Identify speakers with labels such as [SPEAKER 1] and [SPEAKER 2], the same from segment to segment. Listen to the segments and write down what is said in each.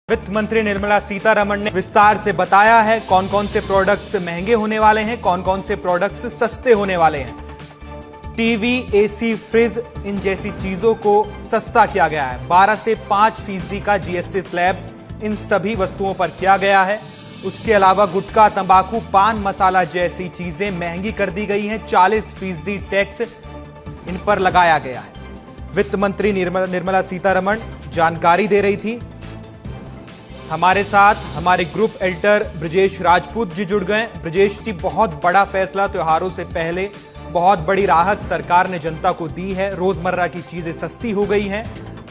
[SPEAKER 1] वित्त मंत्री निर्मला सीतारमण ने विस्तार से बताया है कौन कौन से प्रोडक्ट्स महंगे होने वाले हैं, कौन कौन से प्रोडक्ट्स सस्ते होने वाले हैं। टीवी, एसी, फ्रिज, इन जैसी चीजों को सस्ता किया गया है। 12 से 5% का जीएसटी स्लैब इन सभी वस्तुओं पर किया गया है। उसके अलावा गुटखा, तंबाकू, पान मसाला जैसी चीजें महंगी कर दी गई हैं। 40% टैक्स इन पर लगाया गया है। वित्त मंत्री निर्मला सीतारमण जानकारी दे रही थी। हमारे साथ हमारे ग्रुप एडिटर ब्रजेश राजपूत जी जुड़ गए। ब्रजेश जी, बहुत बड़ा फैसला त्योहारों से पहले, बहुत बड़ी राहत सरकार ने जनता को दी है। रोजमर्रा की चीजें सस्ती हो गई हैं,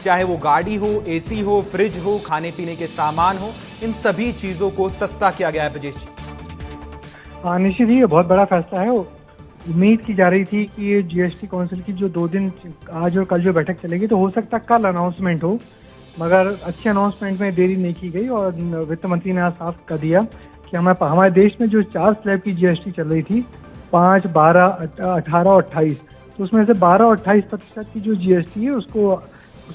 [SPEAKER 1] चाहे वो गाड़ी हो, एसी हो, फ्रिज हो, खाने पीने के सामान हो, इन सभी चीजों को सस्ता किया गया है। ब्रजेश जी,
[SPEAKER 2] निश्चित ही ये बहुत बड़ा फैसला है। उम्मीद की जा रही थी कि ये जीएसटी काउंसिल की जो 2 दिन आज और कल जो बैठक चलेगी, तो हो सकता है कल अनाउंसमेंट हो, मगर अच्छे अनाउंसमेंट में देरी नहीं की गई और वित्त मंत्री ने आज साफ कर दिया कि हमारे देश में जो 4 स्लैब की जीएसटी चल रही थी, 5, 12, 18 और 28, तो उसमें से 12 और 28% की जो जीएसटी है उसको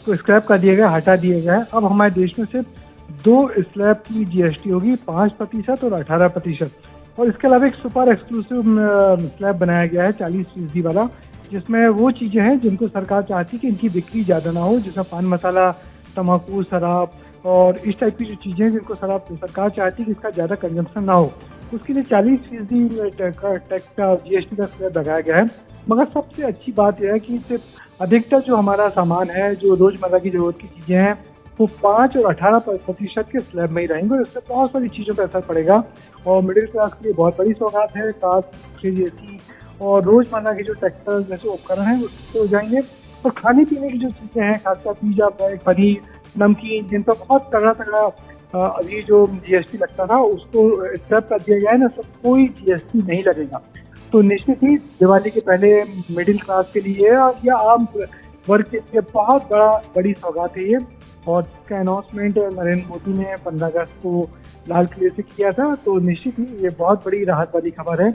[SPEAKER 2] स्क्रैप कर दिया गया, हटा दिया गया है। अब हमारे देश में सिर्फ 2 स्लैब की जीएसटी होगी, 5% और 18%। और इसके अलावा एक सुपर एक्सक्लूसिव स्लैब बनाया गया है 40% वाला, जिसमें वो चीजें हैं जिनको सरकार चाहती है कि इनकी बिक्री ज्यादा ना हो, जिसमें पान मसाला, तम्बाकू, शराब और इस टाइप की जो चीजें हैं जिनको सरकार चाहती है कि इसका ज्यादा कंजम्पशन ना हो, उसके लिए 40% टैक्स का जीएसटी का स्लैब लगाया गया है। मगर सबसे अच्छी बात यह है कि इससे अधिकतर जो हमारा सामान है, जो रोजमर्रा की जरूरत की चीजें हैं, वो 5 और 18% के स्लैब में ही रहेंगे। और इससे बहुत सारी चीजों पर असर पड़ेगा और मिडिल क्लास के लिए बहुत बड़ी सौगात है। कार, फ्रिज, एसी और रोजमर्रा के जो टेक्सटाइल जैसे उपकरण हैं उससे हो जाएंगे। और खाने पीने की जो चीजें हैं, खासकर पिज्जा, ब्रेड, पनीर, नमकीन, जिन पर बहुत तगड़ा अभी जो जीएसटी लगता था उसको स्क्रैप कर दिया गया है ना, सब कोई जीएसटी नहीं लगेगा। तो निश्चित ही दिवाली के पहले मिडिल क्लास के लिए या आम वर्ग के लिए बहुत बड़ी सौगात है ये। और इसका अनाउंसमेंट नरेंद्र मोदी ने 15 अगस्त को लाल किले से किया था। तो निश्चित ही ये बहुत बड़ी राहत वाली खबर है।